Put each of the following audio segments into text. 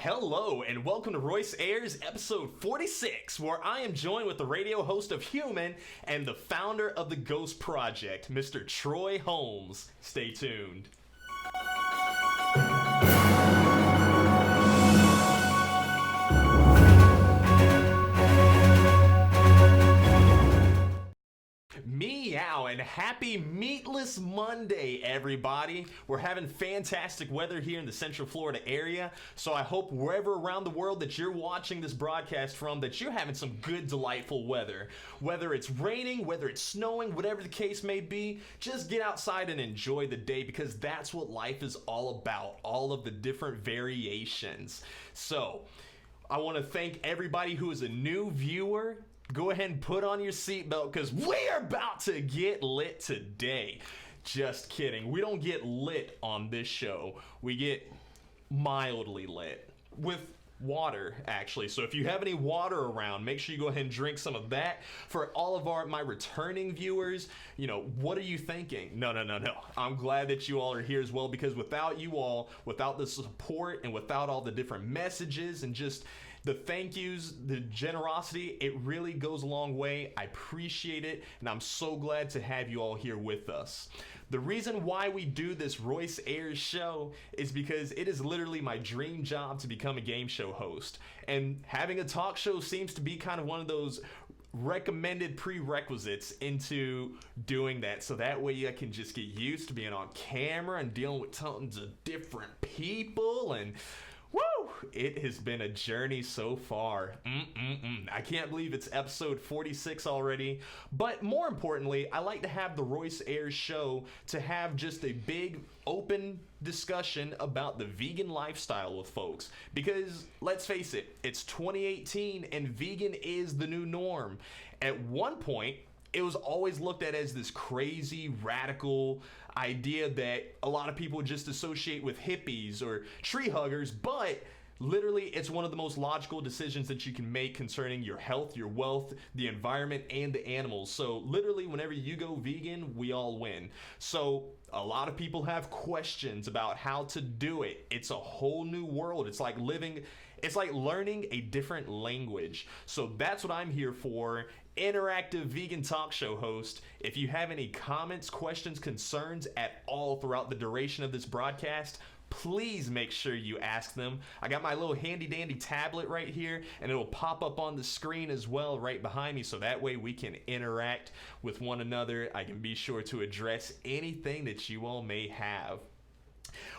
Hello and welcome to Royce Airs episode 46, where I am joined with the radio host of Human and the founder of the Ghost Project, Mr. Troy Holmes. Stay tuned. Meow and happy Meatless Monday, everybody. We're having fantastic weather here in the Central Florida area, so I hope wherever around the world that you're watching this broadcast from, that you're having some good, delightful weather. Whether it's raining, whether it's snowing, whatever the case may be, just get outside and enjoy the day, because that's what life is all about, all of the different variations. So, I want to thank everybody who is a new viewer. Go ahead and put on your seatbelt, because we're about to get lit today. Just kidding. We don't get lit on this show. We get mildly lit with water, actually. So if you have any water around, make sure you go ahead and drink some of that. For all of my returning viewers, what are you thinking? No. I'm glad that you all are here as well, because without you all, without the support and without all the different messages and just the thank yous, the generosity, it really goes a long way. I appreciate it, and I'm so glad to have you all here with us. The reason why we do this Royce Airs show is because it is literally my dream job to become a game show host. And having a talk show seems to be kind of one of those recommended prerequisites into doing that, so that way I can just get used to being on camera and dealing with tons of different people. And woo! It has been a journey so far. I can't believe it's episode 46 already. But more importantly, I like to have the Royce Airs show to have just a big open discussion about the vegan lifestyle with folks. Because let's face it, it's 2018 and vegan is the new norm. At one point, it was always looked at as this crazy, radical idea that a lot of people just associate with hippies or tree huggers, but literally it's one of the most logical decisions that you can make concerning your health, your wealth, the environment, and the animals. So literally whenever you go vegan, we all win. So a lot of people have questions about how to do it. It's a whole new world. It's like learning a different language. So that's what I'm here for. Interactive vegan talk show host. If you have any comments, questions, concerns at all throughout the duration of this broadcast, please make sure you ask them. I got my little handy dandy tablet right here, and it'll pop up on the screen as well right behind me, so that way we can interact with one another. I can be sure to address anything that you all may have.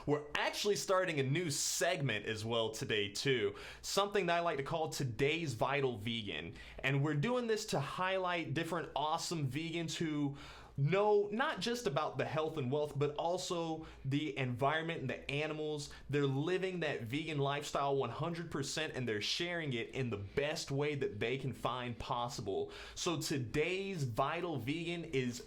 We're actually starting a new segment as well today too, something that I like to call Today's Vital Vegan. And we're doing this to highlight different awesome vegans who know not just about the health and wealth, but also the environment and the animals. They're living that vegan lifestyle 100%, and they're sharing it in the best way that they can find possible. So today's Vital Vegan is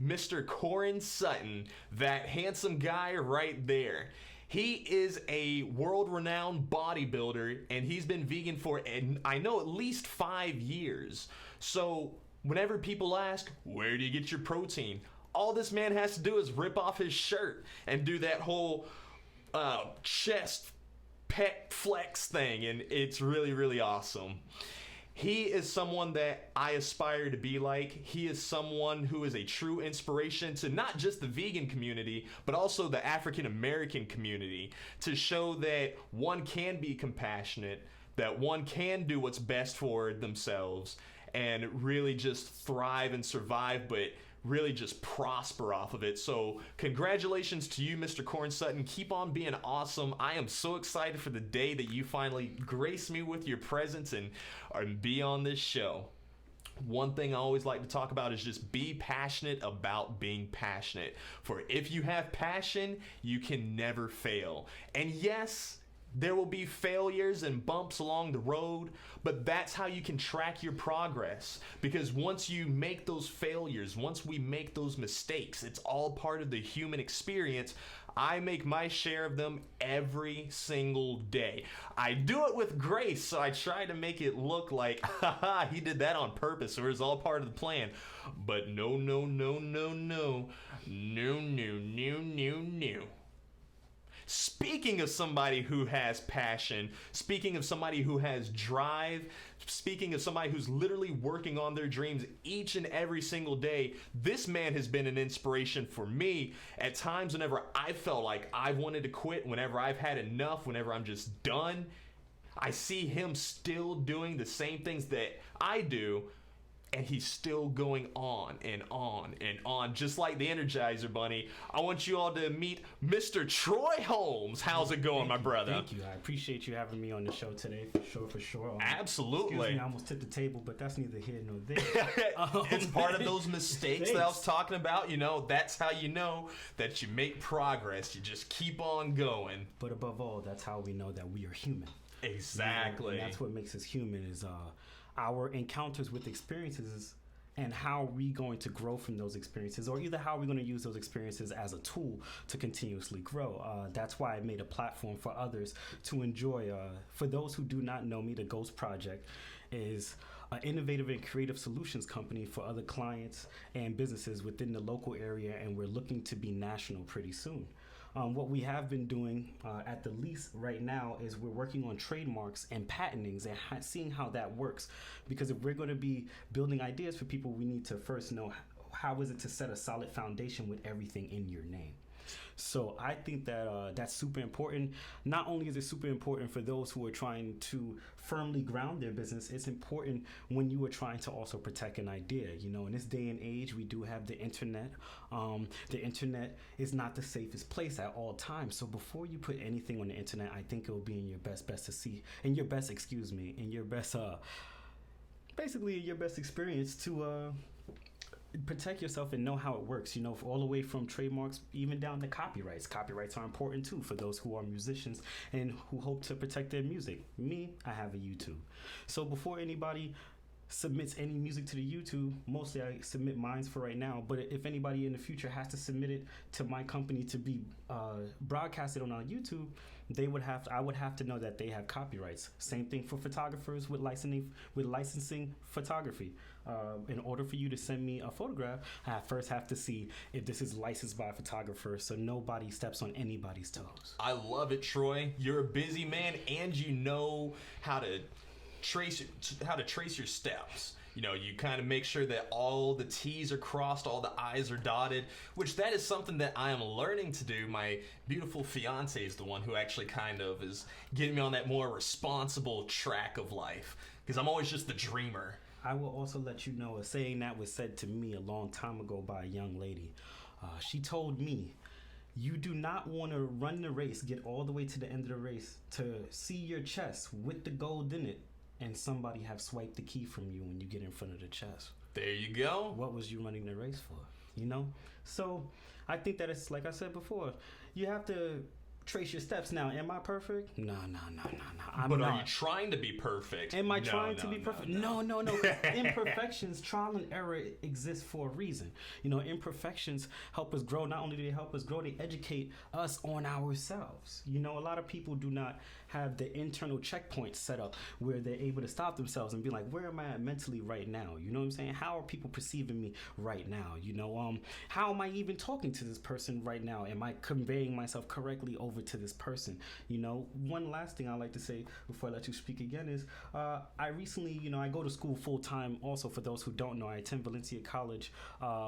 Mr. Corin Sutton, that handsome guy right there. He is a world-renowned bodybuilder, and he's been vegan for, I know, at least 5 years. So whenever people ask, where do you get your protein? All this man has to do is rip off his shirt and do that whole chest pec flex thing, and it's really, really awesome. He is someone that I aspire to be like. He is someone who is a true inspiration to not just the vegan community, but also the African American community, to show that one can be compassionate, that one can do what's best for themselves, and really just thrive and survive, but really just prosper off of it. So congratulations to you, Mr. Corin Sutton. Keep on being awesome. I am so excited for the day that you finally grace me with your presence and be on this show. One thing I always like to talk about is just be passionate about being passionate. For if you have passion, you can never fail. And yes, there will be failures and bumps along the road, but that's how you can track your progress. Because once you make those failures, once we make those mistakes, it's all part of the human experience. I make my share of them every single day. I do it with grace, so I try to make it look like, haha, he did that on purpose, or it's all part of the plan. But no. Speaking of somebody who has passion, speaking of somebody who has drive, speaking of somebody who's literally working on their dreams each and every single day, this man has been an inspiration for me at times whenever I felt like I wanted to quit, whenever I've had enough, whenever I'm just done. I see him still doing the same things that I do, and he's still going on and on and on, just like the Energizer Bunny. I want you all to meet Mr. Troy Holmes. How's it going, my brother? Thank you. I appreciate you having me on the show today, for sure. Absolutely. Excuse me, I almost tipped the table, but that's neither here nor there. It's part of those mistakes that I was talking about. You know, that's how you know that you make progress. You just keep on going. But above all, that's how we know that we are human. Exactly. And that's what makes us human, is our encounters with experiences and how we going to grow from those experiences, or either how we're going to use those experiences as a tool to continuously grow. That's why I made a platform for others to enjoy. For those who do not know me, the Ghost Project is an innovative and creative solutions company for other clients and businesses within the local area, and we're looking to be national pretty soon. What we have been doing at the least right now is we're working on trademarks and patentings and seeing how that works. Because if we're going to be building ideas for people, we need to first know how is it to set a solid foundation with everything in your name. So I think that that's super important. Not only is it super important for those who are trying to firmly ground their business, it's important when you are trying to also protect an idea. You know, in this day and age, we do have the internet. The internet is not the safest place at all times. So before you put anything on the internet, I think it will be in your best basically your best experience to protect yourself and know how it works, you know, all the way from trademarks even down to copyrights. Copyrights are important too for those who are musicians and who hope to protect their music. Me, I have a YouTube. So before anybody submits any music to the YouTube, mostly I submit mine for right now, but if anybody in the future has to submit it to my company to be broadcasted on our YouTube, I would have to know that they have copyrights. Same thing for photographers with licensing photography. In order for you to send me a photograph, I first have to see if this is licensed by a photographer, so nobody steps on anybody's toes. I love it, Troy. You're a busy man, and you know how to trace your steps. You know, you kind of make sure that all the T's are crossed, all the I's are dotted, which that is something that I am learning to do. My beautiful fiance is the one who actually kind of is getting me on that more responsible track of life, because I'm always just the dreamer. I will also let you know a saying that was said to me a long time ago by a young lady. She told me, you do not want to run the race, get all the way to the end of the race, to see your chest with the gold in it, and somebody have swiped the key from you when you get in front of the chest. There you go. What was you running the race for? You know? So I think that it's, like I said before, you have to trace your steps. Now, am I perfect? No. I'm but not. Are you trying to be perfect? Am I trying to be perfect? No. Imperfections, trial and error exists for a reason. You know, imperfections help us grow. Not only do they help us grow, they educate us on ourselves. You know, a lot of people do not have the internal checkpoints set up where they're able to stop themselves and be like, where am I at mentally right now? You know what I'm saying? How are people perceiving me right now? You know, how am I even talking to this person right now? Am I conveying myself correctly over to this person? You know, one last thing I like to say before I let you speak again is I recently, you know, I go to school full time. Also, for those who don't know, I attend Valencia College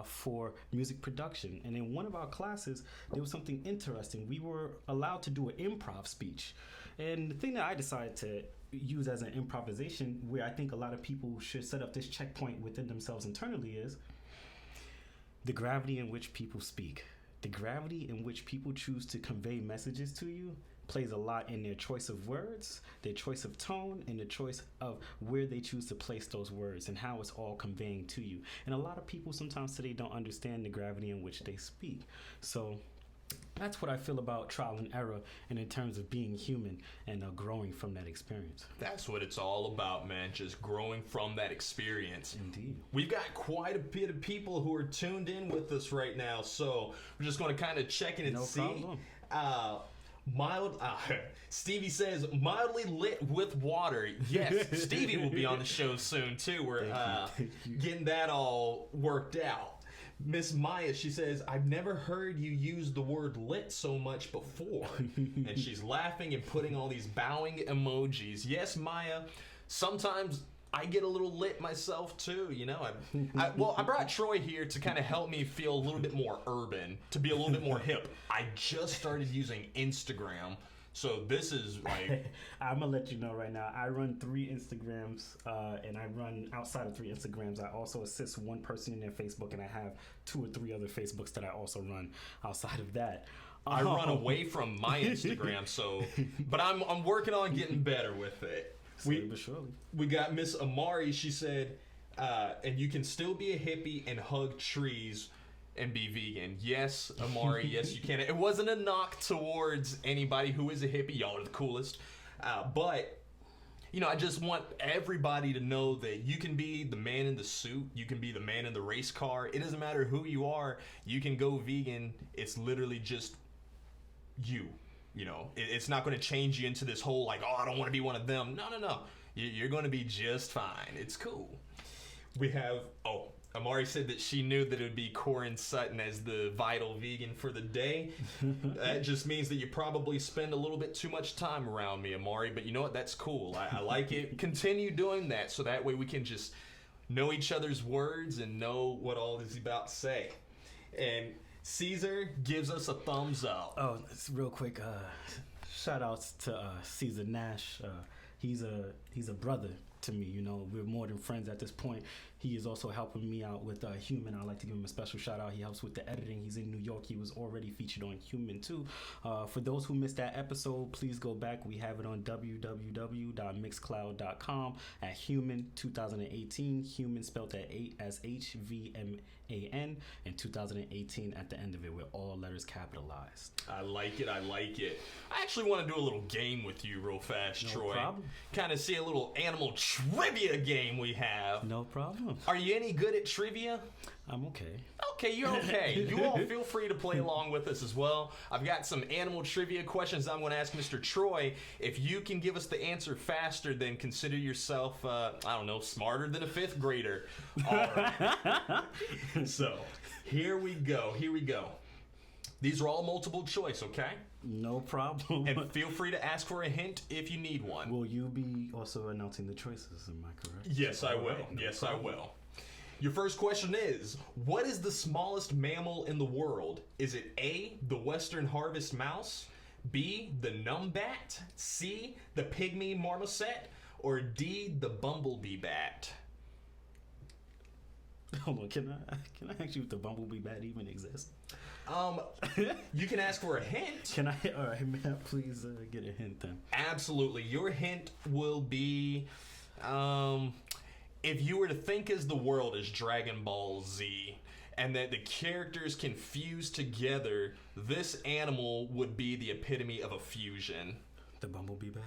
for music production, and in one of our classes there was something interesting. We were allowed to do an improv speech, and the thing that I decided to use as an improvisation, where I think a lot of people should set up this checkpoint within themselves internally, is the gravity in which people speak. The gravity in which people choose to convey messages to you plays a lot in their choice of words, their choice of tone, and the choice of where they choose to place those words and how it's all conveying to you. And a lot of people sometimes today don't understand the gravity in which they speak. So that's what I feel about trial and error, and in terms of being human and growing from that experience. That's what it's all about, man. Just growing from that experience. Indeed. We've got quite a bit of people who are tuned in with us right now, so we're just going to kind of check in and see. Stevie says mildly lit with water. Yes, Stevie will be on the show soon too. We're getting that all worked out. Miss Maya, she says, I've never heard you use the word lit so much before. And she's laughing and putting all these bowing emojis. Yes, Maya, sometimes I get a little lit myself too, you know. I brought Troy here to kind of help me feel a little bit more urban, to be a little bit more hip. I just started using Instagram. So this is like... I'm going to let you know right now. I run 3 Instagrams, and I run outside of 3 Instagrams. I also assist one person in their Facebook, and I have 2 or 3 other Facebooks that I also run outside of that. I run away from my Instagram, so... But I'm working on getting better with it. We got Miss Amari. She said, and you can still be a hippie and hug trees and be vegan. Yes, Amari, yes, you can. It wasn't a knock towards anybody who is a hippie. Y'all are the coolest. But, you know, I just want everybody to know that you can be the man in the suit. You can be the man in the race car. It doesn't matter who you are. You can go vegan. It's literally just you. You know, it's not going to change you into this whole, like, oh, I don't want to be one of them. No. You're going to be just fine. It's cool. We have, Amari said that she knew that it would be Corin Sutton as the vital vegan for the day. That just means that you probably spend a little bit too much time around me, Amari. But you know what? That's cool. I like it. Continue doing that so that way we can just know each other's words and know what all is about to say. And Caesar gives us a thumbs up. Oh, it's real quick. Shout outs to Caesar Nash. He's a brother to me. You know, we're more than friends at this point. He is also helping me out with Human. I'd like to give him a special shout out. He helps with the editing. He's in New York. He was already featured on Human too. For those who missed that episode, please go back. We have it on www.mixcloud.com at Human 2018. Human spelled at 8 as HVMAN, and 2018 at the end of it with all letters capitalized. I like it. I actually want to do a little game with you real fast, No Troy. problem. Kind of see a little animal trivia game we have. No problem. Are you any good at trivia? I'm okay. Okay, you're okay. You all feel free to play along with us as well. I've got some animal trivia questions I'm going to ask Mr. Troy. If you can give us the answer faster, then consider yourself, smarter than a 5th grader. All right. So, here we go. These are all multiple choice, okay? No problem. And feel free to ask for a hint if you need one. Will you be also announcing the choices? Am I correct? Yes, I will. I will. Your first question is, what is the smallest mammal in the world? Is it A, the western harvest mouse, B, the numbat, C, the pygmy marmoset, or D, the bumblebee bat? Hold on, can I ask you if the bumblebee bat even exists? You can ask for a hint. Can I? All right, man, please get a hint then. Absolutely. Your hint will be, if you were to think as the world as Dragon Ball Z, and that the characters can fuse together, this animal would be the epitome of a fusion. The bumblebee bat?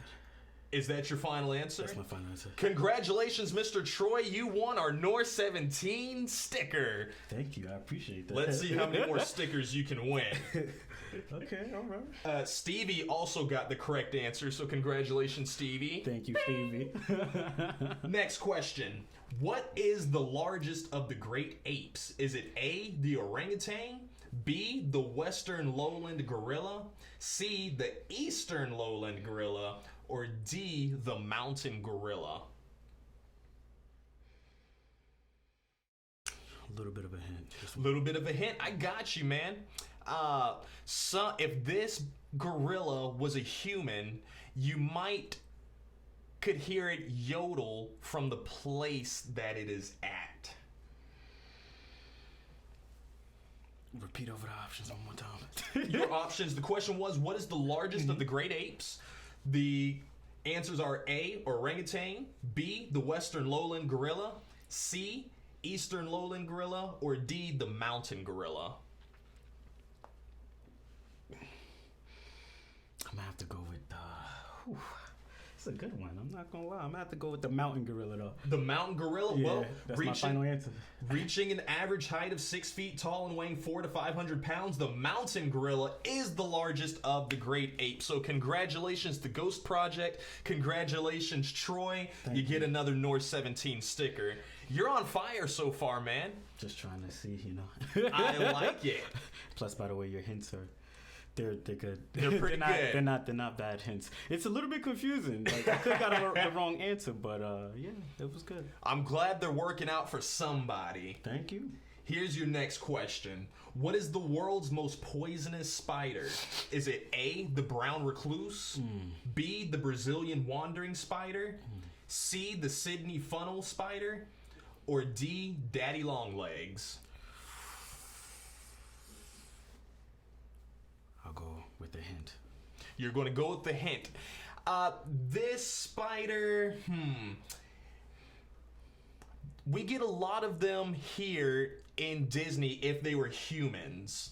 Is that your final answer? That's my final answer. Congratulations, Mr. Troy. You won our NOOR 17 sticker. Thank you. I appreciate that. Let's see how many more stickers you can win. Okay, all right. Stevie also got the correct answer, so congratulations, Stevie. Thank you, Stevie. Next question. What is the largest of the great apes? Is it A, the orangutan, B, the western lowland gorilla, C, the eastern lowland gorilla, or D, the mountain gorilla? A little bit of a hint. Little bit of a hint. I got you, man. So if this gorilla was a human, you could hear it yodel from the place that it is at. Repeat over the options one more time. Your options. The question was, what is the largest of the great apes? The answers are A, orangutan, B, the western lowland gorilla, C, eastern lowland gorilla, or D, the mountain gorilla. I'm gonna have to go with it's a good one. I'm not gonna lie. I'm gonna have to go with the mountain gorilla though. The mountain gorilla? Yeah, Well, that's my final answer. Reaching an average height of 6 feet tall and weighing 400 to 500 pounds, the mountain gorilla is the largest of the great apes. So congratulations to Ghost Project. Congratulations, Troy. You get another NOOR 17 sticker. You're on fire so far, man. Just trying to see, you know. I like it. Plus, by the way, your hints are they're good. They're pretty good. They're not bad hints. It's a little bit confusing. Like I could have got the wrong answer, but yeah, it was good. I'm glad they're working out for somebody. Thank you. Here's your next question. What is the world's most poisonous spider? Is it A, the brown recluse, B, the Brazilian wandering spider, C, the Sydney funnel spider, or D, daddy long legs? I'll go with the hint. You're going to go with the hint. This spider, we get a lot of them here in Disney if they were humans,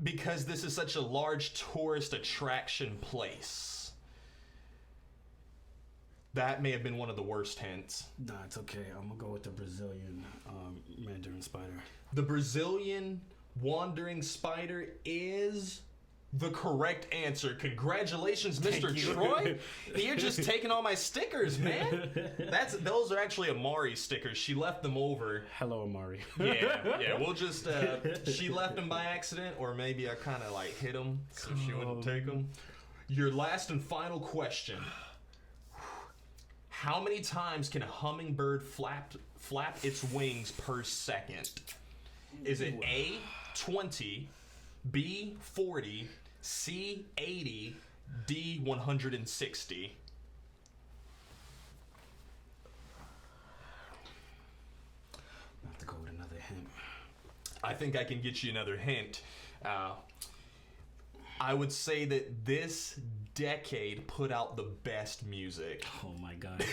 because this is such a large tourist attraction place. That may have been one of the worst hints. Nah, it's okay. I'm gonna go with the Brazilian mandarin spider. The Brazilian wandering spider is the correct answer. Congratulations, Mr. Troy. You're just taking all my stickers, man. Those are actually Amari's stickers. She left them over. Hello, Amari. Yeah. We'll just she left them by accident, or maybe I kind of like hit them so she wouldn't take them. Your last and final question. How many times can a hummingbird flap its wings per second? Is it A, 20, B, 40, C, 80, D, 160? I have to go with another hint. I think I can get you another hint. I would say that this decade put out the best music. Oh my God.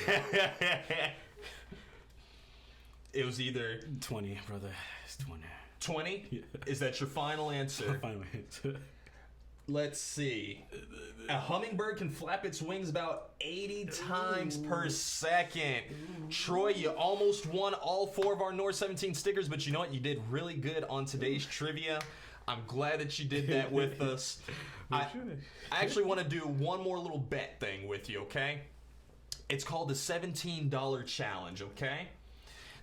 It was either 20, brother. It's 20. 20? Yeah. Is that your final answer? Final hint. Let's see. A hummingbird can flap its wings about 80 times per second. Troy, you almost won all 4 of our NOOR 17 stickers, but you know what? You did really good on today's trivia. I'm glad that you did that with us. I actually want to do one more little bet thing with you, okay? It's called the $17 challenge, okay?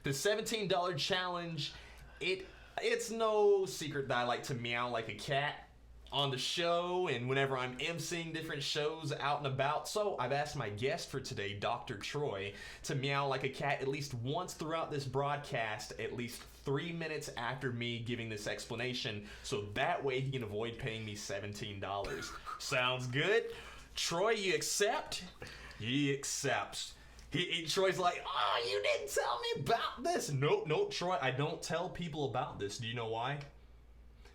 The $17 challenge, it's no secret that I like to meow like a cat on the show and whenever I'm emceeing different shows out and about. So I've asked my guest for today, Dr. Troy, to meow like a cat at least once throughout this broadcast, at least 3 minutes after me giving this explanation, so that way he can avoid paying me $17. Sounds good? Troy, you accept? He accepts. Troy's like, oh, you didn't tell me about this. Nope, Troy, I don't tell people about this. Do you know why?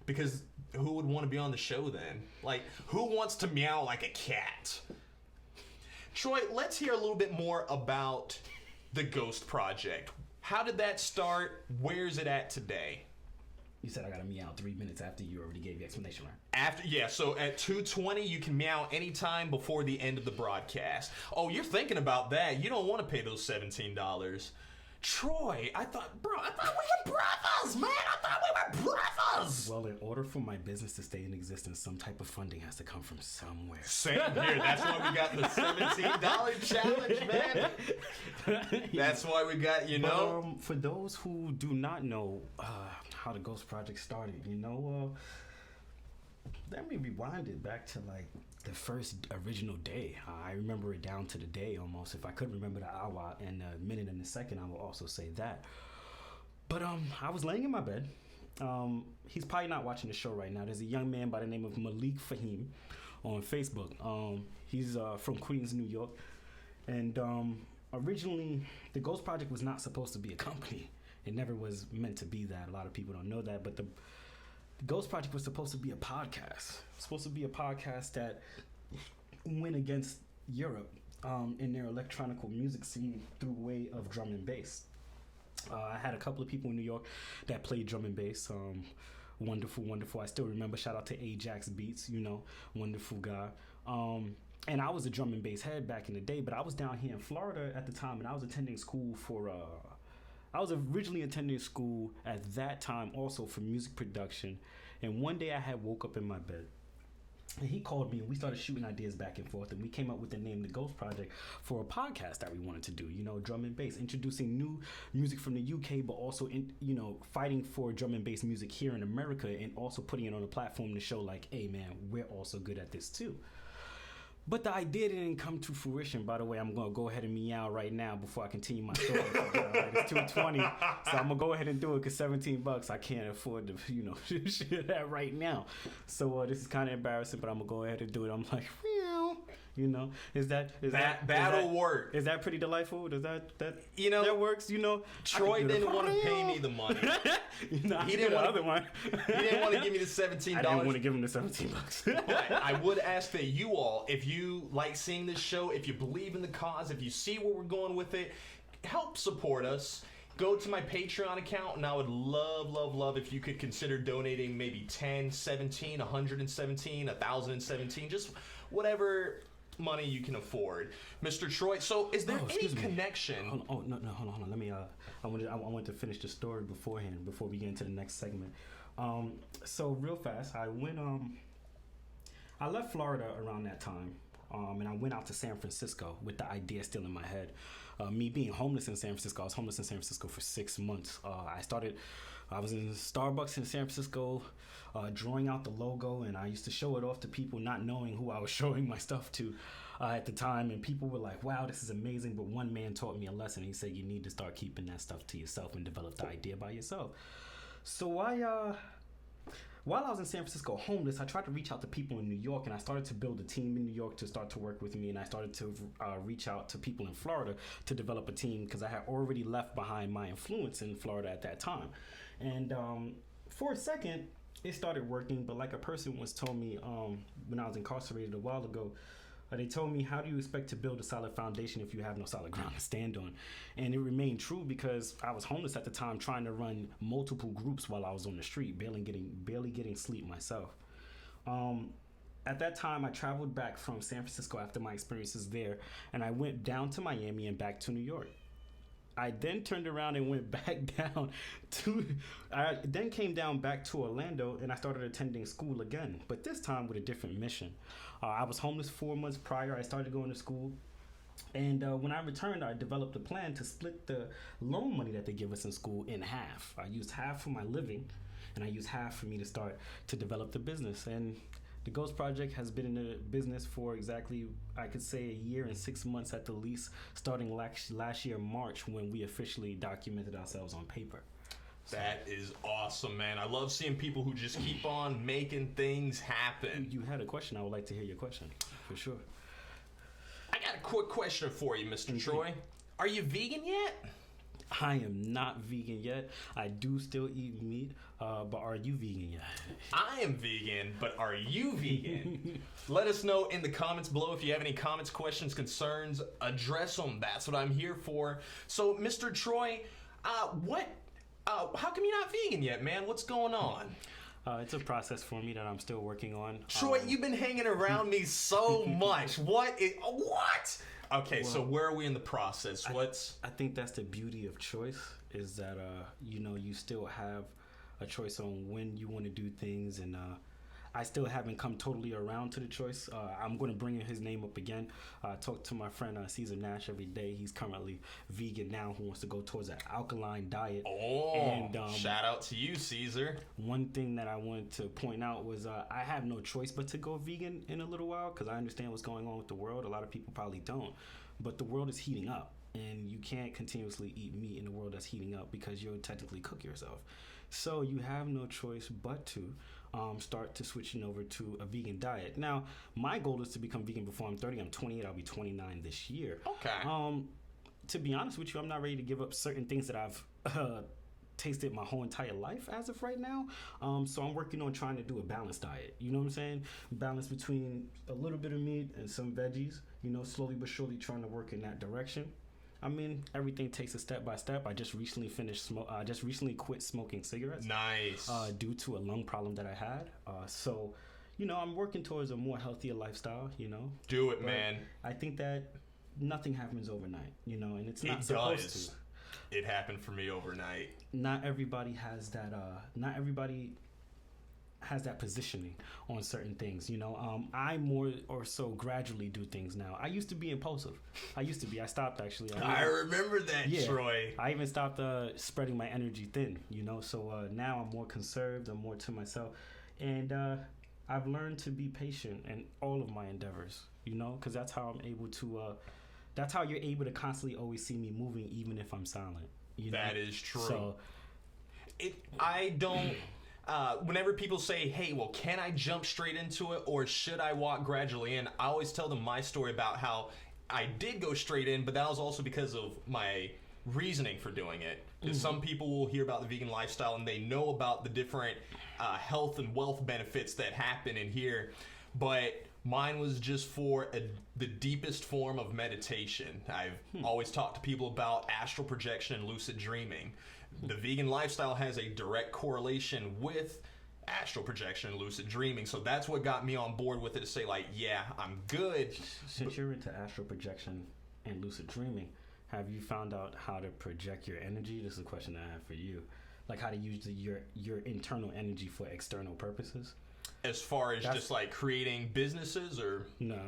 Because who would want to be on the show then? Like, who wants to meow like a cat? Troy, let's hear a little bit more about the Ghost Project. How did that start? Where's it at today? You said I gotta meow 3 minutes after you already gave the explanation, right? So at 2:20 you can meow anytime before the end of the broadcast. Oh, you're thinking about that. You don't want to pay those $17. Troy, I thought we were brothers, man. I thought we were brothers. Well, in order for my business to stay in existence, some type of funding has to come from somewhere. Same here. That's why we got the $17 challenge, man. That's why we got, But, for those who do not know how the Ghost Project started, let me rewind it back to like the first original day. I remember it down to the day almost. If I could remember the hour and the minute and the second, I will also say that. But I was laying in my bed. He's probably not watching the show right now. There's a young man by the name of Malik Fahim on Facebook. He's from Queens, New York. And originally, the Ghost Project was not supposed to be a company. It never was meant to be that. A lot of people don't know that. But the Ghost Project was supposed to be a podcast. It was supposed to be a podcast that went against Europe in their electronic music scene through way of drum and bass. I had a couple of people in New York that played drum and bass. Wonderful. I still remember. Shout out to Ajax Beats, wonderful guy. And I was a drum and bass head back in the day, but I was down here in Florida at the time, and I was attending school for. I was originally attending school at that time also for music production, and one day I had woke up in my bed, And he called me and we started shooting ideas back and forth, and we came up with the name The Ghost Project for a podcast that we wanted to do, drum and bass, introducing new music from the UK, but also fighting for drum and bass music here in America, and also putting it on a platform to show like, hey man, we're also good at this too. But the idea didn't come to fruition. By the way, I'm going to go ahead and meow right now before I continue my story. It's 2:20, so I'm going to go ahead and do it because $17, I can't afford to, share that right now. So this is kind of embarrassing, but I'm going to go ahead and do it. I'm like, meow. That'll work. Is that pretty delightful? Does that that works? Troy didn't want to pay me the money. He didn't want the one. He didn't want to give me the $17. I didn't want to give him the $17. But I would ask that you all, if you like seeing this show, if you believe in the cause, if you see where we're going with it, help support us. Go to my Patreon account, and I would love if you could consider donating maybe 10, 17, 117, 1,017, just whatever money you can afford. Mr. Troy, so is there any connection? Hold on. Let me I want to finish the story beforehand before we get into the next segment. So real fast, I left Florida around that time. And I went out to San Francisco with the idea still in my head. Me being homeless in San Francisco, I was homeless in San Francisco for 6 months. I was in Starbucks in San Francisco, drawing out the logo, and I used to show it off to people not knowing who I was showing my stuff to at the time. And people were like, wow, this is amazing. But one man taught me a lesson. He said, you need to start keeping that stuff to yourself and develop the idea by yourself. So while I was in San Francisco homeless, I tried to reach out to people in New York, and I started to build a team in New York to start to work with me, and I started to reach out to people in Florida to develop a team because I had already left behind my influence in Florida at that time. And for a second, it started working, but like a person once told me when I was incarcerated a while ago, they told me, how do you expect to build a solid foundation if you have no solid ground to stand on? And it remained true because I was homeless at the time, trying to run multiple groups while I was on the street, barely getting sleep myself. At that time, I traveled back from San Francisco after my experiences there, and I went down to Miami and back to New York. I then turned around and went back down I then came down back to Orlando, and I started attending school again, but this time with a different mission. I was homeless 4 months prior. I started going to school, and when I returned, I developed a plan to split the loan money that they give us in school in half. I used half for my living, and I used half for me to start to develop the business. And the Ghost Project has been in the business for exactly, I could say, a year and 6 months at the least, starting last year, March, when we officially documented ourselves on paper. That is awesome, man. I love seeing people who just keep on making things happen. You had a question. I would like to hear your question, for sure. I got a quick question for you, Mr. Troy. Are you vegan yet? I am not vegan yet. I do still eat meat, but are you vegan yet? I am vegan, but are you vegan? Let us know in the comments below if you have any comments, questions, concerns. Address them. That's what I'm here for. So, Mr. Troy, how come you're not vegan yet, man? What's going on? It's a process for me that I'm still working on. Troy, you've been hanging around me so much. What? Okay, so where are we in the process? I think that's the beauty of choice, is that you still have a choice on when you want to do things, and I still haven't come totally around to the choice. I'm going to bring his name up again. I talk to my friend Caesar Nash every day. He's currently vegan now, who wants to go towards an alkaline diet. Oh, and shout out to you, Caesar. One thing that I wanted to point out was I have no choice but to go vegan in a little while, because I understand what's going on with the world. A lot of people probably don't. But the world is heating up, and you can't continuously eat meat in a world that's heating up because you'll technically cook yourself. So you have no choice but to start to switching over to a vegan diet. Now, my goal is to become vegan before I'm 30. I'm 28. I'll be 29 this year. Okay. To be honest with you, I'm not ready to give up certain things that I've tasted my whole entire life as of right now. So I'm working on trying to do a balanced diet. You know what I'm saying? Balance between a little bit of meat and some veggies. Slowly but surely trying to work in that direction. I mean, everything takes a step by step. I just recently quit smoking cigarettes. Nice. Due to a lung problem that I had. So, I'm working towards a more healthier lifestyle. Do it, man. I think that nothing happens overnight. And it's not supposed to. It happened for me overnight. Not everybody has that. Not everybody has that positioning on certain things. You know, I more or so gradually do things now. I used to be impulsive. I stopped actually. I remember that, yeah, Troy. I even stopped spreading my energy thin. You know, so now I'm more conserved. I'm more to myself, and I've learned to be patient in all of my endeavors. You know, because that's how I'm able to. That's how you're able to constantly always see me moving, even if I'm silent. You know? That is true. So, I don't. Whenever people say, hey, well, can I jump straight into it or should I walk gradually in? I always tell them my story about how I did go straight in, but that was also because of my reasoning for doing it. Because some people will hear about the vegan lifestyle and they know about the different health and wealth benefits that happen in here. But mine was just for the deepest form of meditation. I've always talked to people about astral projection and lucid dreaming. The vegan lifestyle has a direct correlation with astral projection and lucid dreaming. So that's what got me on board with it to say, like, yeah, I'm good. Since you're into astral projection and lucid dreaming, have you found out how to project your energy? This is a question I have for you. Like how to use your internal energy for external purposes? As far as just like creating businesses or? No,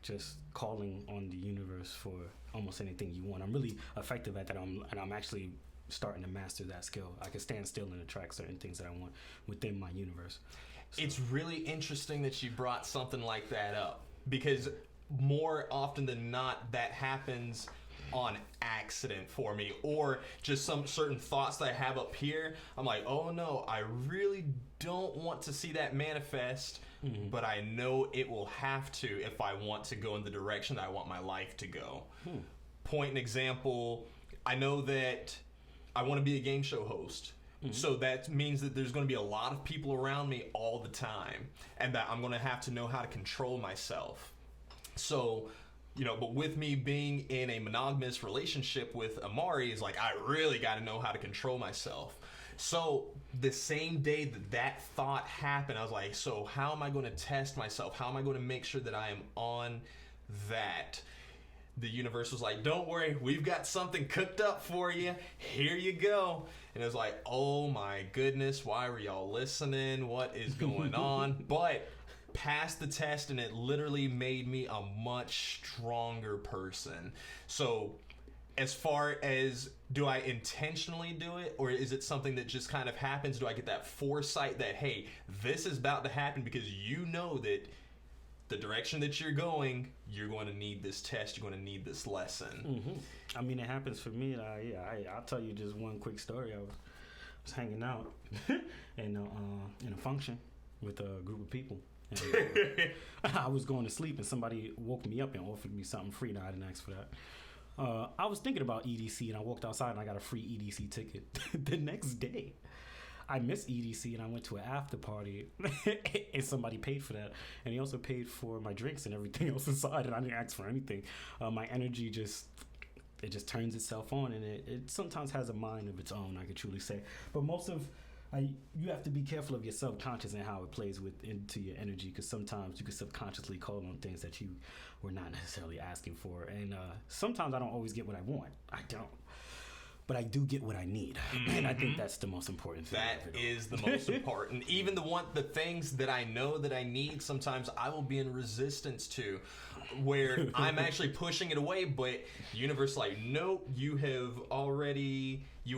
just calling on the universe for almost anything you want. I'm really effective at that, and I'm actually starting to master that skill. I can stand still and attract certain things that I want within my universe. So. It's really interesting that you brought something like that up, because more often than not that happens on accident for me, or just some certain thoughts that I have up here. I'm like, oh no, I really don't want to see that manifest, but I know it will have to if I want to go in the direction that I want my life to go. Point and example, I know that I want to be a game show host. So that means that there's going to be a lot of people around me all the time, and that I'm going to have to know how to control myself. So, you know, but with me being in a monogamous relationship with Amari, is like, I really got to know how to control myself. So the same day that thought happened, I was like, so how am I going to test myself? How am I going to make sure that I am on that? The universe was like, don't worry, we've got something cooked up for you. Here you go. And it was like, oh my goodness, why were y'all listening? What is going on? But passed the test, and it literally made me a much stronger person. So as far as, do I intentionally do it, or is it something that just kind of happens? Do I get that foresight that, hey, this is about to happen, because you know that the direction that you're going to need this test, you're going to need this lesson. I mean, it happens for me. I'll tell you just one quick story. I was hanging out in a function with a group of people. And, I was going to sleep, and somebody woke me up and offered me something free. Now, I didn't ask for that. I was thinking about EDC, and I walked outside and I got a free EDC ticket the next day. I missed EDC and I went to an after party and somebody paid for that, and he also paid for my drinks and everything else inside, and I didn't ask for anything. My energy just turns itself on, and it sometimes has a mind of its own, I could truly say. But you have to be careful of your subconscious and how it plays into your energy, because sometimes you can subconsciously call on things that you were not necessarily asking for, and sometimes I don't always get what I want. I don't. But I do get what I need, and I think that's the most important thing. That is the most important. Even the things that I know that I need, sometimes I will be in resistance to, where I'm actually pushing it away, but the universe is like, nope, you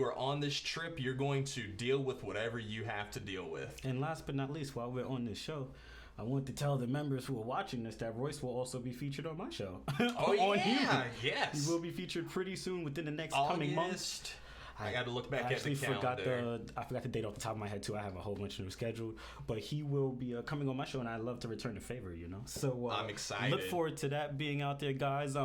are on this trip, you're going to deal with whatever you have to deal with. And last but not least, while we're on this show, I want to tell the members who are watching this that Royce will also be featured on my show. Oh, yeah. Yes. He will be featured pretty soon within the next coming months. I got to look back at the calendar. I forgot the date off the top of my head, too. I have a whole bunch of them scheduled. But he will be coming on my show, and I'd love to return the favor, you know? So I'm excited. Look forward to that being out there, guys.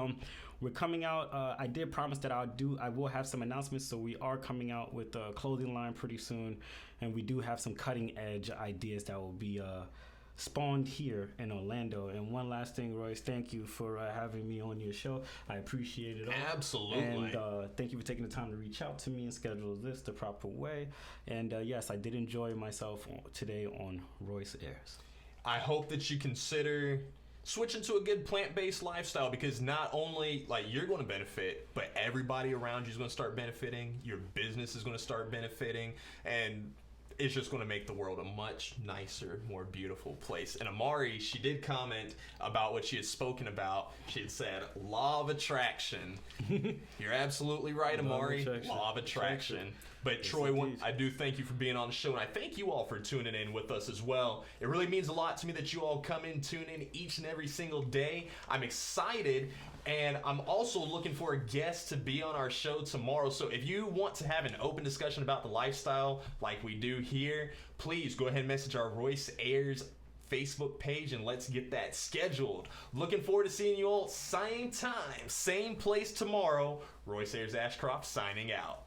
We're coming out. I did promise that I will have some announcements, so we are coming out with a clothing line pretty soon. And we do have some cutting-edge ideas that will be spawned here in Orlando. And one last thing, Royce, thank you for having me on your show. I appreciate it all. Absolutely. And thank you for taking the time to reach out to me and schedule this the proper way. And yes, I did enjoy myself today on Royce Airs. I hope that you consider switching to a good plant-based lifestyle, because not only like you're going to benefit, but everybody around you is going to start benefiting. Your business is going to start benefiting, and it's just going to make the world a much nicer, more beautiful place. And Amari, she did comment about what she had spoken about. She had said, law of attraction. You're absolutely right, Amari. Law of attraction. But yes, Troy, I do thank you for being on the show, and I thank you all for tuning in with us as well. It really means a lot to me that you all come in, tune in each and every single day. I'm excited, and I'm also looking for a guest to be on our show tomorrow. So if you want to have an open discussion about the lifestyle like we do here, please go ahead and message our Royce Ayers Facebook page and let's get that scheduled. Looking forward to seeing you all same time, same place tomorrow. Royce Ayers Ashcroft signing out.